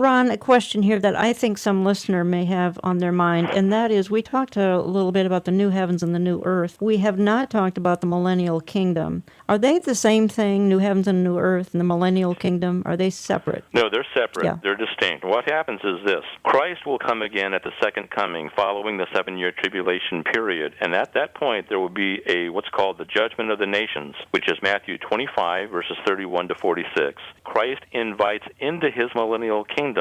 Ron, a question here that I think some listener may have on their mind, and that is, we talked a little bit about the new heavens and the new earth. We have not talked about the Millennial Kingdom. Are they the same thing, new heavens and new earth, and the Millennial Kingdom? Are they separate? No, they're separate. Yeah. They're distinct. What happens is this. Christ will come again at the second coming following the 7-year tribulation period, and at that point there will be what's called the judgment of the nations, which is Matthew 25, verses 31 to 46. Christ invites into his millennial kingdom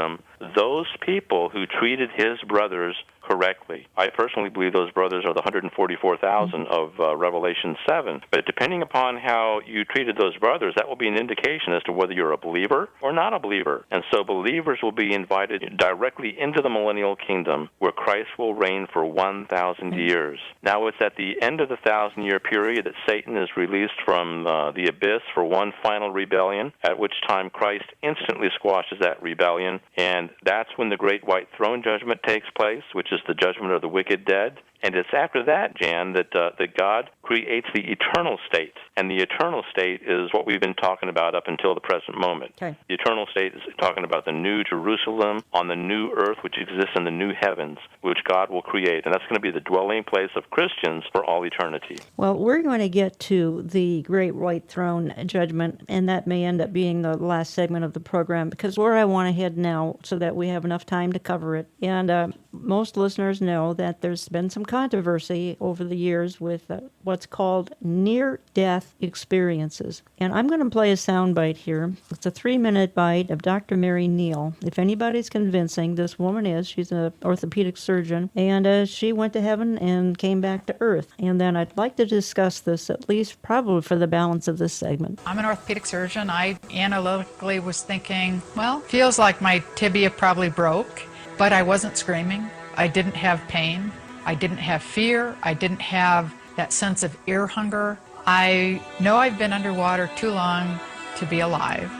those people who treated his brothers correctly. I personally believe those brothers are the 144,000 of Revelation 7. But depending upon how you treated those brothers, that will be an indication as to whether you're a believer or not a believer. And so believers will be invited directly into the millennial kingdom where Christ will reign for 1,000 years. Now it's at the end of the 1,000-year period that Satan is released from the abyss for one final rebellion, at which time Christ instantly squashes that rebellion. And that's when the great white throne judgment takes place, which is the judgment of the wicked dead. And it's after that, Jan, that God creates the eternal state. And the eternal state is what we've been talking about up until the present moment. Okay. The eternal state is talking about the new Jerusalem on the new earth, which exists in the new heavens, which God will create. And that's going to be the dwelling place of Christians for all eternity. Well, we're going to get to the great white throne judgment, and that may end up being the last segment of the program, because where I want to head now so that we have enough time to cover it. And most listeners know that there's been some controversy over the years with what's called near-death experiences. And I'm going to play a soundbite here. It's a 3-minute bite of Dr. Mary Neal. If anybody's convincing, this woman is. She's an orthopedic surgeon, and she went to heaven and came back to earth. And then I'd like to discuss this at least probably for the balance of this segment. I'm an orthopedic surgeon. I analytically was thinking, well, feels like my tibia probably broke, but I wasn't screaming. I didn't have pain. I didn't have fear. I didn't have that sense of ear hunger. I know I've been underwater too long to be alive,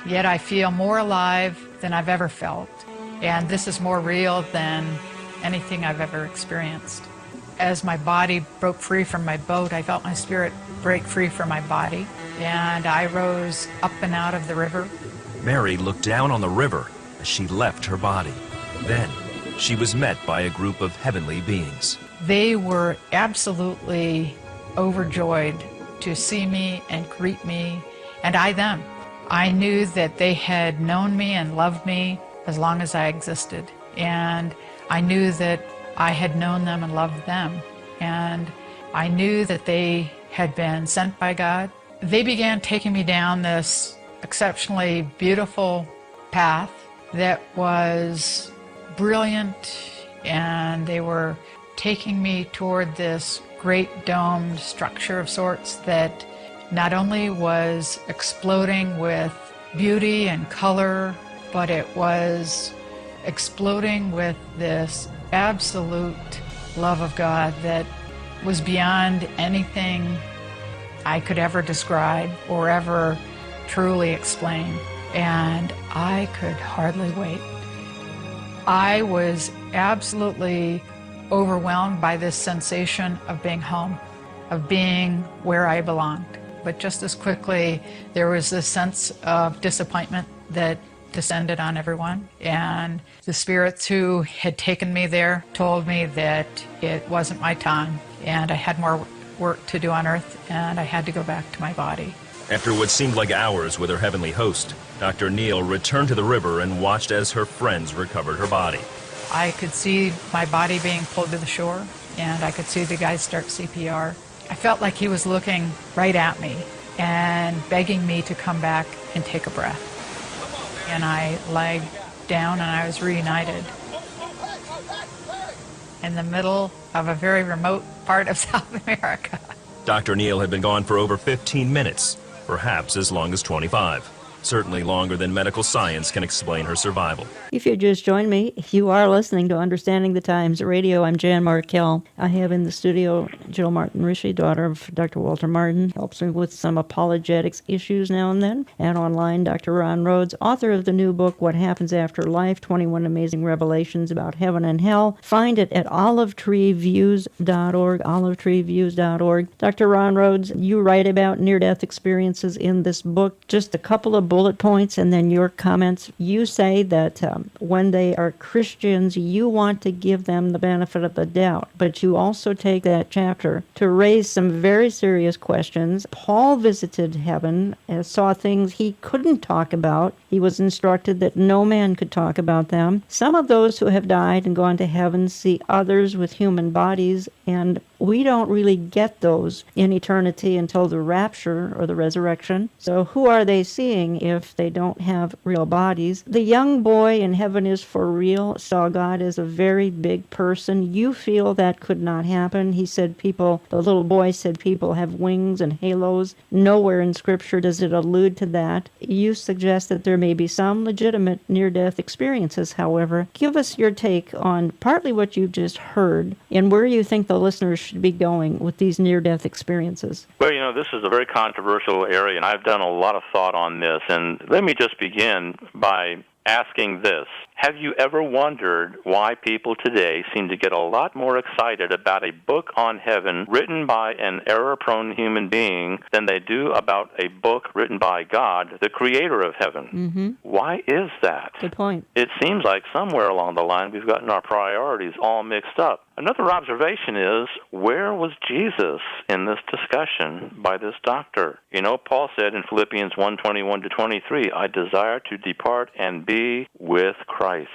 yet I feel more alive than I've ever felt. And this is more real than anything I've ever experienced. As my body broke free from my boat, I felt my spirit break free from my body, and I rose up and out of the river. Mary looked down on the river as she left her body. Then she was met by a group of heavenly beings. They were absolutely overjoyed to see me and greet me, and I them. I knew that they had known me and loved me as long as I existed, and I knew that I had known them and loved them, and I knew that they had been sent by God. They began taking me down this exceptionally beautiful path that was brilliant, and they were taking me toward this great domed structure of sorts that not only was exploding with beauty and color, but it was exploding with this absolute love of God that was beyond anything I could ever describe or ever truly explain. And I could hardly wait. I was absolutely overwhelmed by this sensation of being home, of being where I belonged. But just as quickly, there was this sense of disappointment that descended on everyone. And the spirits who had taken me there told me that it wasn't my time, and I had more work to do on earth, and I had to go back to my body. After what seemed like hours with her heavenly host, Dr. Neal returned to the river and watched as her friends recovered her body. I could see my body being pulled to the shore, and I could see the guy start CPR. I felt like he was looking right at me and begging me to come back and take a breath. And I laid down and I was reunited in the middle of a very remote part of South America. Dr. Neal had been gone for over 15 minutes, perhaps as long as 25. Certainly longer than medical science can explain her survival. If you just joined me, you are listening to Understanding the Times Radio. I'm Jan Markell. I have in the studio Jill Martin Rishi, daughter of Dr. Walter Martin, helps me with some apologetics issues now and then. And online, Dr. Ron Rhodes, author of the new book, What Happens After Life, 21 Amazing Revelations About Heaven and Hell. Find it at olivetreeviews.org, olivetreeviews.org. Dr. Ron Rhodes, you write about near-death experiences in this book. Just a couple of bullet points and then your comments. You say that when they are Christians, you want to give them the benefit of the doubt, but you also take that chapter to raise some very serious questions. Paul visited heaven and saw things he couldn't talk about. He was instructed that no man could talk about them. Some of those who have died and gone to heaven see others with human bodies, and we don't really get those in eternity until the rapture or the resurrection. So who are they seeing if they don't have real bodies? The young boy in Heaven is for Real saw God as a very big person. You feel that could not happen. He said the little boy said people have wings and halos. Nowhere in Scripture does it allude to that. You suggest that there may be some legitimate near-death experiences, however. Give us your take on partly what you've just heard and where you think the listeners should be going with these near-death experiences. Well, this is a very controversial area, and I've done a lot of thought on this. And let me just begin by asking this. Have you ever wondered why people today seem to get a lot more excited about a book on heaven written by an error-prone human being than they do about a book written by God, the creator of heaven? Mm-hmm. Why is that? Good point. It seems like somewhere along the line we've gotten our priorities all mixed up. Another observation is, where was Jesus in this discussion by this doctor? Paul said in Philippians 1:21-23, I desire to depart and be with Christ.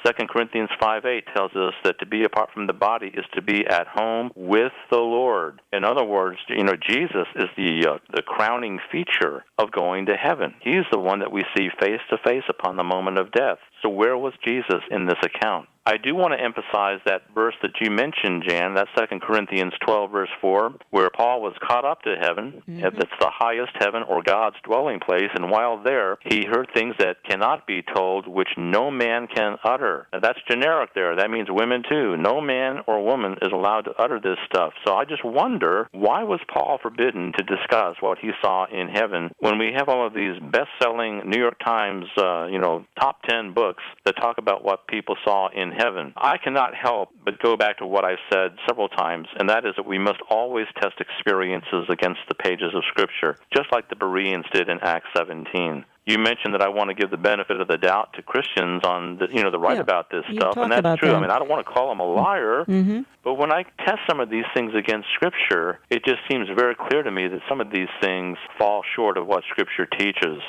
2 Corinthians 5:8 tells us that to be apart from the body is to be at home with the Lord. In other words, Jesus is the crowning feature of going to heaven. He's the one that we see face to face upon the moment of death. So where was Jesus in this account? I do want to emphasize that verse that you mentioned, Jan, that's 2 Corinthians 12, verse 4, where Paul was caught up to heaven. Mm-hmm. That's the highest heaven or God's dwelling place, and while there, he heard things that cannot be told, which no man can utter. Now, that's generic there. That means women, too. No man or woman is allowed to utter this stuff. So I just wonder, why was Paul forbidden to discuss what he saw in heaven when we have all of these best-selling New York Times, top 10 books that talk about what people saw in heaven? I cannot help but go back to what I've said several times, and that is that we must always test experiences against the pages of Scripture, just like the Bereans did in Acts 17. You mentioned that I want to give the benefit of the doubt to Christians on the right about this stuff, and that's true. That. I don't want to call them a liar, but when I test some of these things against Scripture, it just seems very clear to me that some of these things fall short of what Scripture teaches.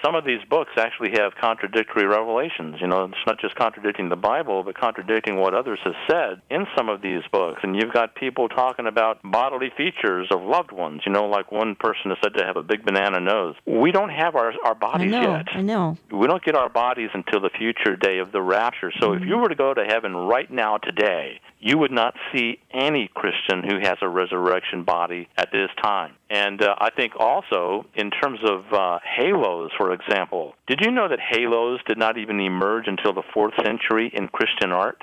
Some of these books actually have contradictory revelations. It's not just contradicting the Bible, but contradicting what others have said in some of these books. And you've got people talking about bodily features of loved ones, like one person is said to have a big banana nose. We don't have our bodies yet. I know. We don't get our bodies until the future day of the rapture. So if you were to go to heaven right now today, you would not see any Christian who has a resurrection body at this time. And I think also, in terms of halos, for example, did you know that halos did not even emerge until the 4th century in Christian art?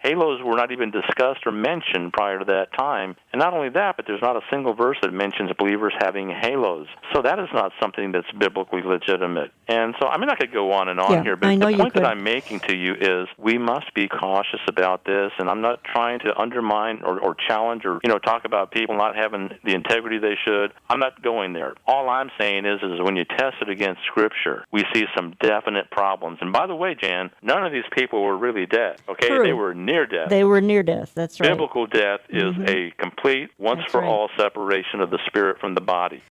Halos were not even discussed or mentioned prior to that time. And not only that, but there's not a single verse that mentions believers having halos. So that is not something that's biblically legitimate. And so, I could go on and on here, but the point that I'm making to you is we must be cautious about this, and I'm not trying to undermine or challenge or, talk about people not having the integrity they should. I'm not going there. All I'm saying is when you test it against Scripture, we see some definite problems. And by the way, Jan, none of these people were really dead, okay? True. They were near death. They were near death, that's right. Biblical death is a complete, once-for-all separation of the spirit from the body.